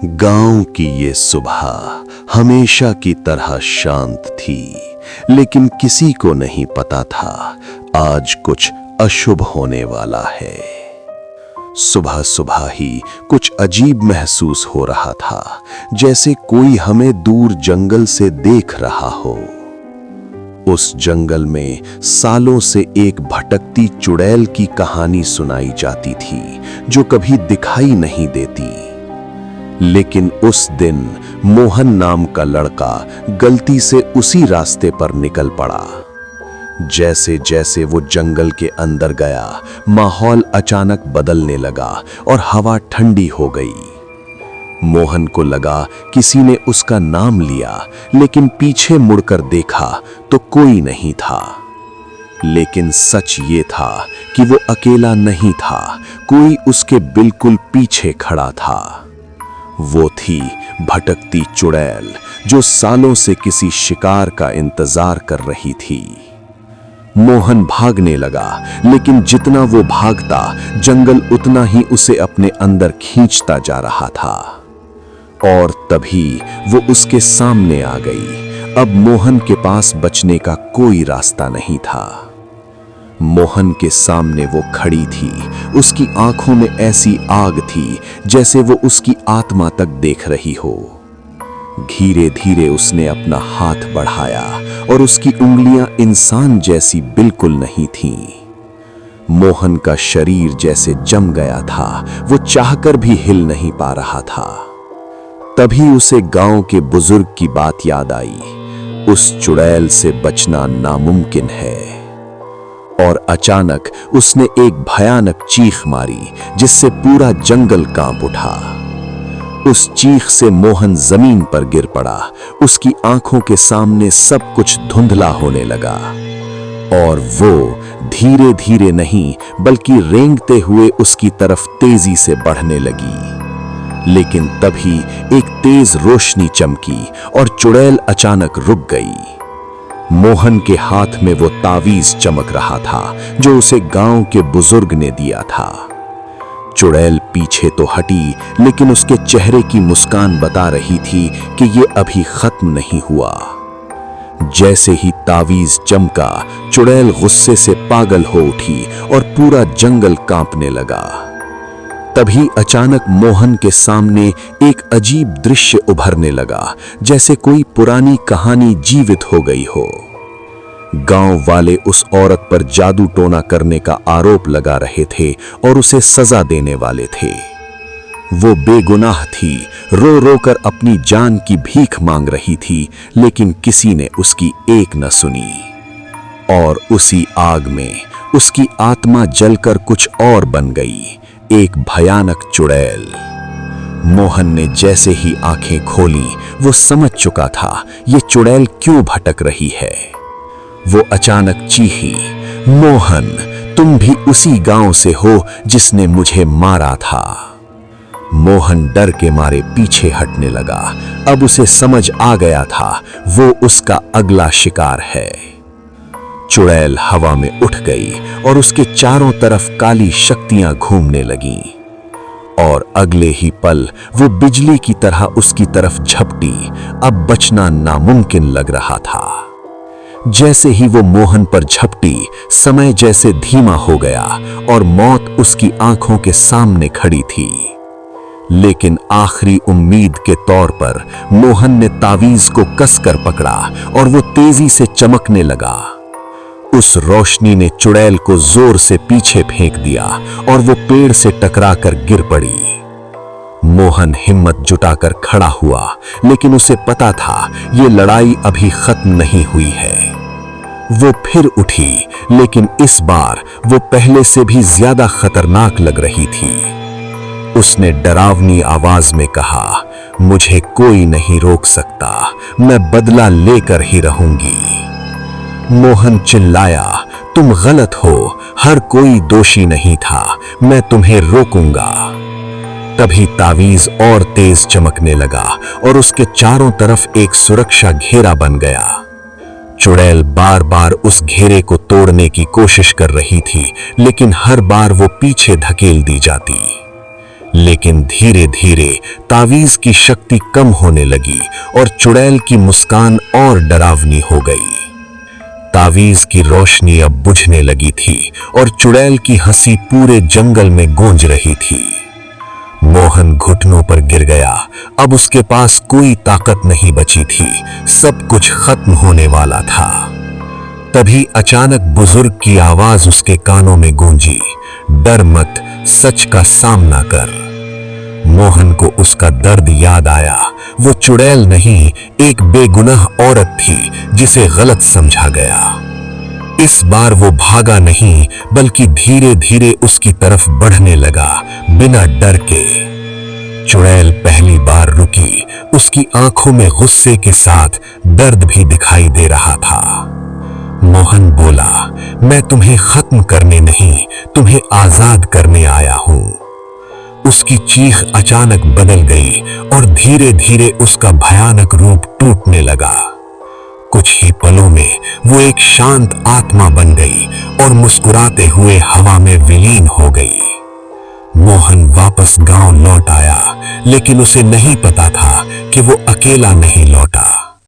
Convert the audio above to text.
गांव की ये सुबह हमेशा की तरह शांत थी, लेकिन किसी को नहीं पता था आज कुछ अशुभ होने वाला है। सुबह सुबह ही कुछ अजीब महसूस हो रहा था, जैसे कोई हमें दूर जंगल से देख रहा हो। उस जंगल में सालों से एक भटकती चुड़ैल की कहानी सुनाई जाती थी, जो कभी दिखाई नहीं देती। लेकिन उस दिन मोहन नाम का लड़का गलती से उसी रास्ते पर निकल पड़ा। जैसे जैसे वो जंगल के अंदर गया, माहौल अचानक बदलने लगा और हवा ठंडी हो गई। मोहन को लगा किसी ने उसका नाम लिया, लेकिन पीछे मुड़कर देखा तो कोई नहीं था। लेकिन सच ये था कि वो अकेला नहीं था, कोई उसके बिल्कुल पीछे खड़ा था। वो थी भटकती चुड़ैल, जो सालों से किसी शिकार का इंतजार कर रही थी। मोहन भागने लगा, लेकिन जितना वो भागता, जंगल उतना ही उसे अपने अंदर खींचता जा रहा था। और तभी वो उसके सामने आ गई। अब मोहन के पास बचने का कोई रास्ता नहीं था। मोहन के सामने वो खड़ी थी। उसकी आंखों में ऐसी आग थी जैसे वो उसकी आत्मा तक देख रही हो। धीरे धीरे उसने अपना हाथ बढ़ाया और उसकी उंगलियां इंसान जैसी बिल्कुल नहीं थीं। मोहन का शरीर जैसे जम गया था, वो चाहकर भी हिल नहीं पा रहा था। तभी उसे गांव के बुजुर्ग की बात याद आई। उस चुड़ैल से बचना नामुमकिन है। और अचानक उसने एक भयानक चीख मारी, जिससे पूरा जंगल कांप उठा। उस चीख से मोहन जमीन पर गिर पड़ा। उसकी आंखों के सामने सब कुछ धुंधला होने लगा और वो धीरे धीरे नहीं, बल्कि रेंगते हुए उसकी तरफ तेजी से बढ़ने लगी। लेकिन तभी एक तेज रोशनी चमकी और चुड़ैल अचानक रुक गई। मोहन के हाथ में वो तावीज चमक रहा था, जो उसे गांव के बुजुर्ग ने दिया था। चुड़ैल पीछे तो हटी, लेकिन उसके चेहरे की मुस्कान बता रही थी कि ये अभी खत्म नहीं हुआ। जैसे ही तावीज चमका, चुड़ैल गुस्से से पागल हो उठी और पूरा जंगल कांपने लगा। तभी अचानक मोहन के सामने एक अजीब दृश्य उभरने लगा, जैसे कोई पुरानी कहानी जीवित हो गई हो। गांव वाले उस औरत पर जादू टोना करने का आरोप लगा रहे थे और उसे सजा देने वाले थे। वो बेगुनाह थी, रो रो कर अपनी जान की भीख मांग रही थी, लेकिन किसी ने उसकी एक न सुनी। और उसी आग में उसकी आत्मा जलकर कुछ और बन गई, एक भयानक चुड़ैल। मोहन ने जैसे ही आंखें खोली, वो समझ चुका था ये चुड़ैल क्यों भटक रही है। वो अचानक चीखी, मोहन, तुम भी उसी गांव से हो जिसने मुझे मारा था। मोहन डर के मारे पीछे हटने लगा। अब उसे समझ आ गया था वो उसका अगला शिकार है। चुड़ैल हवा में उठ गई और उसके चारों तरफ काली शक्तियां घूमने लगीं। और अगले ही पल वो बिजली की तरह उसकी तरफ झपटी। अब बचना नामुमकिन लग रहा था। जैसे ही वो मोहन पर झपटी, समय जैसे धीमा हो गया और मौत उसकी आंखों के सामने खड़ी थी। लेकिन आखिरी उम्मीद के तौर पर मोहन ने तावीज को कसकर पकड़ा और वो तेजी से चमकने लगा। उस रोशनी ने चुड़ैल को जोर से पीछे फेंक दिया और वो पेड़ से टकराकर गिर पड़ी। मोहन हिम्मत जुटाकर खड़ा हुआ, लेकिन उसे पता था ये लड़ाई अभी खत्म नहीं हुई है। वो फिर उठी, लेकिन इस बार वो पहले से भी ज्यादा खतरनाक लग रही थी। उसने डरावनी आवाज में कहा, मुझे कोई नहीं रोक सकता, मैं बदला लेकर ही रहूंगी। मोहन चिल्लाया, तुम गलत हो, हर कोई दोषी नहीं था, मैं तुम्हें रोकूंगा। तभी तावीज और तेज चमकने लगा और उसके चारों तरफ एक सुरक्षा घेरा बन गया। चुड़ैल बार बार उस घेरे को तोड़ने की कोशिश कर रही थी, लेकिन हर बार वो पीछे धकेल दी जाती। लेकिन धीरे धीरे तावीज की शक्ति कम होने लगी और चुड़ैल की मुस्कान और डरावनी हो गई। तावीज की रोशनी अब बुझने लगी थी और चुड़ैल की हंसी पूरे जंगल में गूंज रही थी। मोहन घुटनों पर गिर गया। अब उसके पास कोई ताकत नहीं बची थी, सब कुछ खत्म होने वाला था। तभी अचानक बुजुर्ग की आवाज उसके कानों में गूंजी, डर मत, सच का सामना कर। मोहन को उसका दर्द याद आया। वो चुड़ैल नहीं, एक बेगुनाह औरत थी जिसे गलत समझा गया। इस बार वो भागा नहीं, बल्कि धीरे धीरे उसकी तरफ बढ़ने लगा, बिना डर के। चुड़ैल पहली बार रुकी। उसकी आंखों में गुस्से के साथ दर्द भी दिखाई दे रहा था। मोहन बोला, मैं तुम्हें खत्म करने नहीं, तुम्हें आजाद करने आया हूं। उसकी चीख अचानक बदल गई और धीरे धीरे उसका भयानक रूप टूटने लगा। कुछ ही पलों में वो एक शांत आत्मा बन गई और मुस्कुराते हुए हवा में विलीन हो गई। मोहन वापस गांव लौट आया, लेकिन उसे नहीं पता था कि वो अकेला नहीं लौटा।